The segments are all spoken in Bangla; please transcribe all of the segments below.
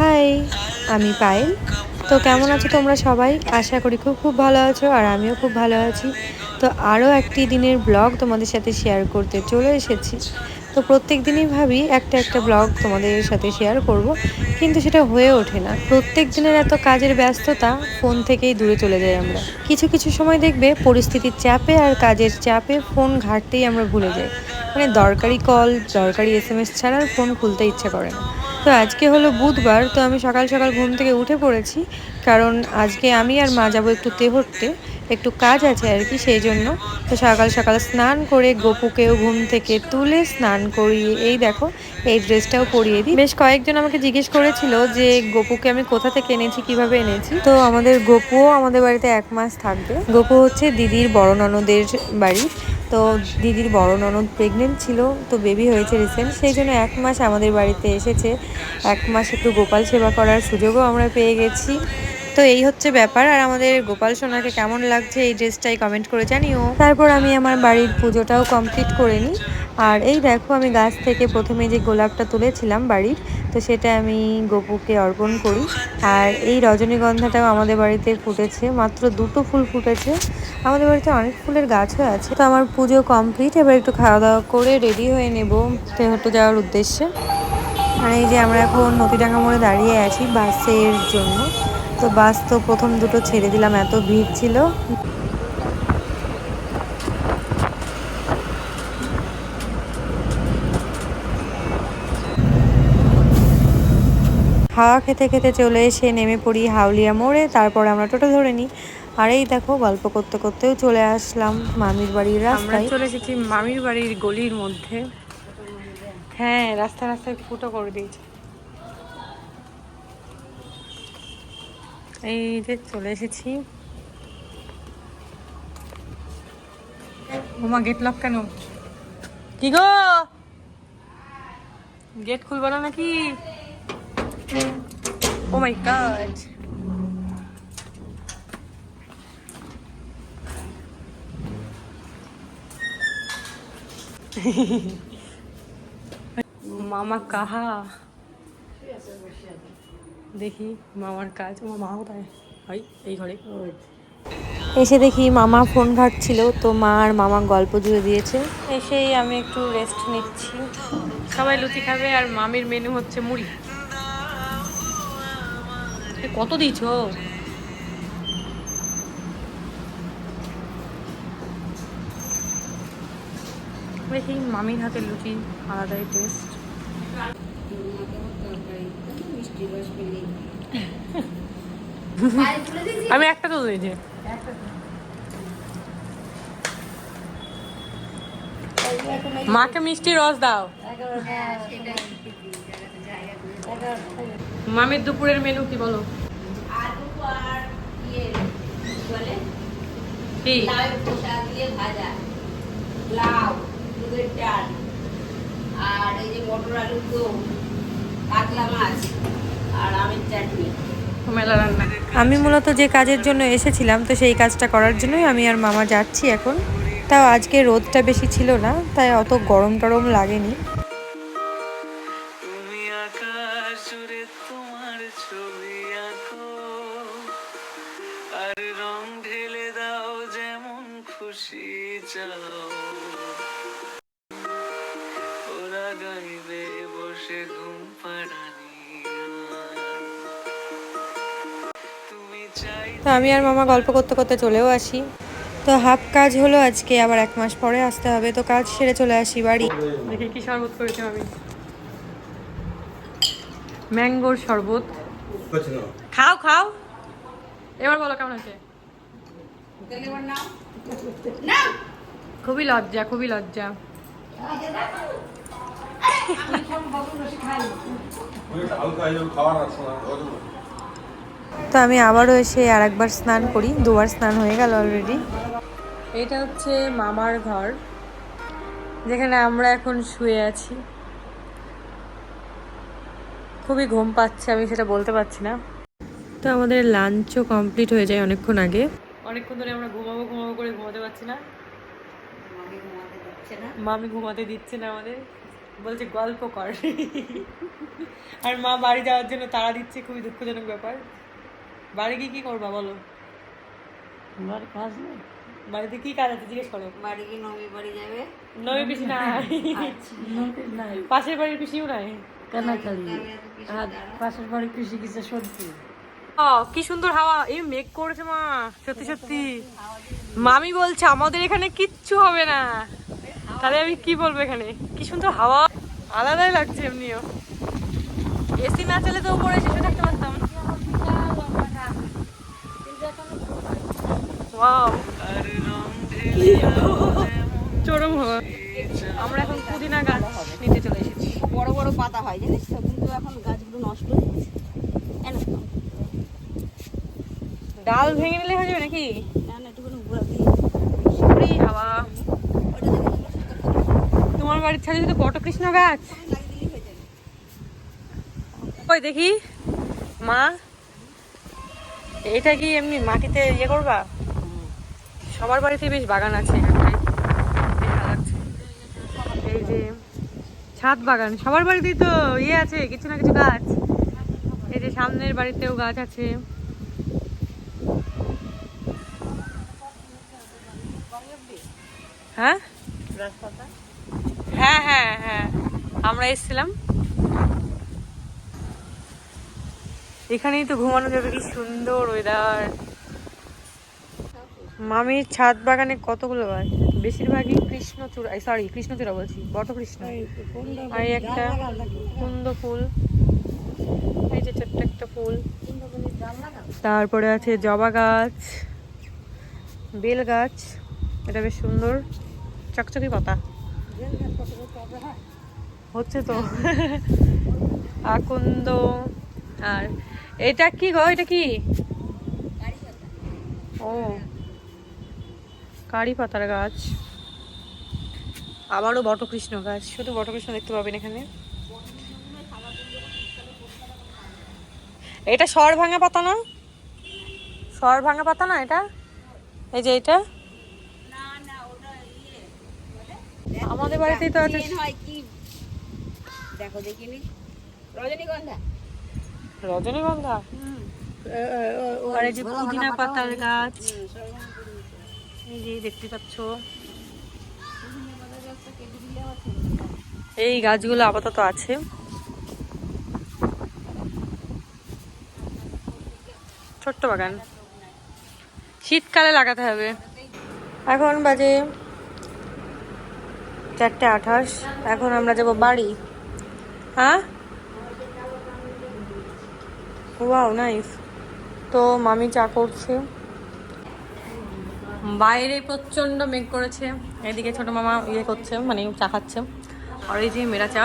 হাই, আমি পায়েল। তো কেমন আছো তোমরা সবাই? আশা করি খুব খুব ভালো আছো, আর আমিও খুব ভালো আছি। তো আরও একটি দিনের ব্লগ তোমাদের সাথে শেয়ার করতে চলে এসেছি। তো প্রত্যেক দিনই ভাবি একটা একটা ব্লগ তোমাদের সাথে শেয়ার করব, কিন্তু সেটা হয়ে ওঠে না। প্রত্যেক দিনের এত কাজের ব্যস্ততা, ফোন থেকেই দূরে চলে যাই আমরা। কিছু কিছু সময় দেখবে পরিস্থিতির চাপে আর কাজের চাপে ফোন ঘাঁটতেই আমরা ভুলে যাই। মানে দরকারি কল, দরকারি SMS ছাড়া আর ফোন খুলতে ইচ্ছা করে না। তো আজকে হলো বুধবার, তো আমি সকাল সকাল ঘুম থেকে উঠে পড়েছি, কারণ আজকে আমি আর মা যাবো একটু তেহট্টে, একটু কাজ আছে আর কি, সেই জন্য। তো সকাল সকাল স্নান করে গপুকেও ঘুম থেকে তুলে স্নান করিয়ে এই দেখো এই ড্রেসটাও পরিয়ে দিই। বেশ কয়েকজন আমাকে জিজ্ঞেস করেছিল যে গপুকে আমি কোথা থেকে এনেছি, কিভাবে এনেছি। তো আমাদের গপুও আমাদের বাড়িতে 1 মাস থাকবে। গপু হচ্ছে দিদির বড় ননদের বাড়ি। তো দিদির বড় ননদ প্রেগনেন্ট ছিল, তো বেবি হয়েছে রিসেন্ট, সেই জন্য 1 মাস আমাদের বাড়িতে এসেছে। 1 মাস একটু গোপাল সেবা করার সুযোগও আমরা পেয়ে গেছি। তো এই হচ্ছে ব্যাপার। আর আমাদের গোপাল সোনাকে কেমন লাগছে এই ড্রেসটাই কমেন্ট করে জানিও। তারপর আমি আমার বাড়ির পুজোটাও কমপ্লিট করে নিই। আর এই দেখো আমি গাছ থেকে প্রথমে যে গোলাপটা তুলেছিলাম বাড়ির, তো সেটা আমি গপুকে অর্পণ করি। আর এই রজনীগন্ধাটাও আমাদের বাড়িতে ফুটেছে, মাত্র 2টো ফুল ফুটেছে। আমাদের বাড়িতে অনেক ফুলের গাছও আছে। তো আমার পুজো কমপ্লিট, এবার একটু খাওয়া দাওয়া করে রেডি হয়ে নেব তেহট্টে যাওয়ার উদ্দেশ্যে। আর এই যে আমরা এখন নদীডাঙ্গা মোড়ে দাঁড়িয়ে আছি বাসের জন্য। তো বাস তো প্রথম দুটো ছেড়ে দিলাম, এত ভিড় ছিল। হাওয়া খেতে খেতে চলে এসে নেমে পড়ি হাউলিয়া মোড়ে, তারপর আমরা টোটো ধরে নিই। আর এই দেখো গল্প করতে করতেও চলে আসলাম মামির বাড়ির রাস্তায়। চলে এসেছি মামির বাড়ির গলির মধ্যে। হ্যাঁ, রাস্তা রাস্তায় ফুটো করে দিয়েছে। এই যে চলে এসেছি। ওমা, গেট লক কেন? কি গো, গেট খুলবো না নাকি? ও মাই গড। মামা কাহা? দেখি মামার কাজ। ও মা কোথায়? হয় এই ঘরে। এসে দেখি মামা ফোন ঘাঁটছিল, তো মা আর মামা গল্প জুড়ে দিয়েছে। এসেই আমি একটু রেস্ট নিচ্ছি। সবাই লুচি খাবে, আর মামির মেনু হচ্ছে মুড়ি। কত দিয়েছো? দেখি মামির হাতের লুচি আলাদাই টেস্ট। আমি একটা তো দিয়েছি। মাকে মিষ্টি রস দাও। মামির দুপুরের মেনু কি বলো? কি? লাউ, দুধের চাল, আর এই যে মটর আলুর দম, কাতলা মাছ, আর আমের চাটনি। মেলা রান্না। আমি মূলত যে কাজের জন্য এসেছিলাম, তো সেই কাজটা করার জন্যই আমি আর মামা যাচ্ছি এখন। তাও আজকে রোদটা বেশি ছিল না, তাই অত গরম টরম লাগেনি। তো আমি আর মামা গল্প করতে করতে চলেও আসি। তো হাফ কাজ হলো আজকে, আবার 1 মাস পরে আসতে হবে, তো কাজ সেরে চলে আসি বাড়ি। দেখি কি শরবত করেছি আমি। ম্যাঙ্গোর শরবত। খাও খাও, এবার বলো কেমন আছে। খুবই লজ্জা, খুবই লজ্জা। তো আমি আবারও এসে আর একবার স্নান করি, 2বার স্নান হয়ে গেল অলরেডি। এটা হচ্ছে মামার ঘর, যেখানে আমরা এখন শুয়ে আছি। খুবই ঘুম পাচ্ছে, আমি সেটা বলতে পারছি না। তো আমাদের লাঞ্চও কমপ্লিট হয়ে যায় অনেকক্ষণ আগে। অনেকক্ষণ ধরে আমরা ঘুমাবো ঘুমাবো করে ঘুমাতে পারছি না। মামি ঘুমাতে দিচ্ছে না আমাদের। বলছে গল্প কর। আর মা বাড়ি যাওয়ার জন্য তাড়া দিচ্ছে, খুবই দুঃখজনক ব্যাপার। বাড়ি গিয়ে কি করবা বলো? কাজ নেই, বাড়িতে কি কাজ আছে জিজ্ঞেস করো। বাড়ি কি নবী বাড়ি যাবে? নবী পিসি নাই, নাই পাশের বাড়ির পিসিও নাই। কানাকালি আর পাশের বাড়ি কৃষি কিছু সত্যি। কি সুন্দর হাওয়া, এই মেঘ করেছে মা, সত্যি সত্যি। মামি বলছে আমাদের এখানে কিচ্ছু হবে না, তাহলে আমি কি বলবো, এখানে কি সুন্দর হাওয়া, আলাদাই লাগছে। এমনিও এসি না চালে তো উপরে এসে থাকতে পারতাম। ওয়াও, চরম হাওয়া। আমরা এখন পুদিনা গাছ নিতে চলে এসেছি। বড় বড় পাতা হয় জানিস তো, কিন্তু এখন গাছগুলো নষ্ট হয়ে গেছে। ডাল ভেঙে নিলে হয়ে যাবে নাকি? না না, একটুখানি ঘোরা দিয়ে ওরে হাওয়া, তোমার বাড়ির ছাদে তো বটকৃষ্ণ গাছ। লাগিয়ে দিলেই হয়ে যাবে। ওই দেখি মা, এটা কি এমনি মাটিতে ইয়ে করবা? সবার বাড়িতে বেশ বাগান আছে এখানটায়, বেশ ভালো লাগছে। এই যে ছাদ বাগান, সবার বাড়িতেই তো ইয়ে আছে কিছু না কিছু গাছ। এই যে সামনের বাড়িতেও গাছ আছে। হ্যাঁ হ্যাঁ হ্যাঁ হ্যাঁ, আমরা এসেছিলাম এখানেই তো, ঘুমানো যাবে, কি সুন্দর ওয়েদার। মামির ছাদ বাগানে কতগুলো গাছ, বেশিরভাগই কৃষ্ণচূড়া, সরি কৃষ্ণচূড়া বলছি, বটকৃষ্ণ। আর এই একটা কুন্দ ফুল, এই যে ছোট্ট একটা ফুল। তারপরে আছে জবা গাছ, বেল গাছ, এটা বেশ সুন্দর চকচকে পাতা হচ্ছে তো। আকন্দ। আর এটা কি গো, এটা কি? ও, কারি পাতার গাছ। আবারও বটকৃষ্ণ গাছ, শুধু বটকৃষ্ণ দেখতে পাবেন এখানে। এটা সর ভাঙা পাতা না? সর ভাঙা পাতা না এটা? এই যে এটা আমাদের বাড়িতেই তো আছে। হয় কি দেখো, দেখিনি রজনীগন্ধা। রজনীগন্ধা আর এই যে পুদিনা পাতার গাছ, এই যে দেখতে পাচ্ছ। এই গাছগুলো আপাতত আছে। ছোট্ট বাগান, শীতকালে লাগাতে হবে। এখন বাজে 4:28, এখন আমরা যাব বাড়ি। হ্যাঁ, ওয়াও নাইস। তো মামি চা করছে, বাইরে প্রচন্ড মেঘ করেছে, এদিকে ছোট মামা ইয়ে করছে, মানে চা খাচ্ছে। আর এই যে মেরা চা,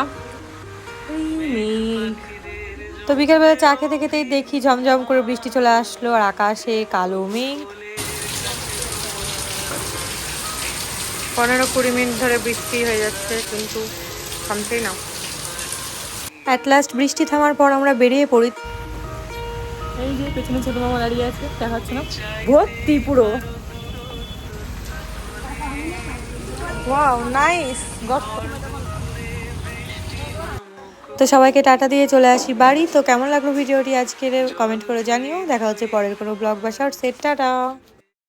মেঘ। তো বিকেলবেলা চা খেতে খেতেই দেখি ঝমঝম করে বৃষ্টি চলে আসলো, আর আকাশে কালো মেঘ। 15-20 মিনিট ধরে বৃষ্টি হয়ে যাচ্ছে, কিন্তু থামছেই না। অ্যাট লাস্ট বৃষ্টি থামার পর আমরা বেরিয়ে পড়ি। এই যে পেছনে ছোট মামা দাঁড়িয়ে আছে, দেখাচ্ছে না, ভর্তি পুরো। Wow nice. তো সবাইকে টাটা দিয়ে চলে আসি বাড়ি। তো কেমন লাগলো ভিডিওটি আজকের, কমেন্ট করে জানিও। দেখা হচ্ছে পরের কোনো ব্লগ বা শর্টসে। টাটা।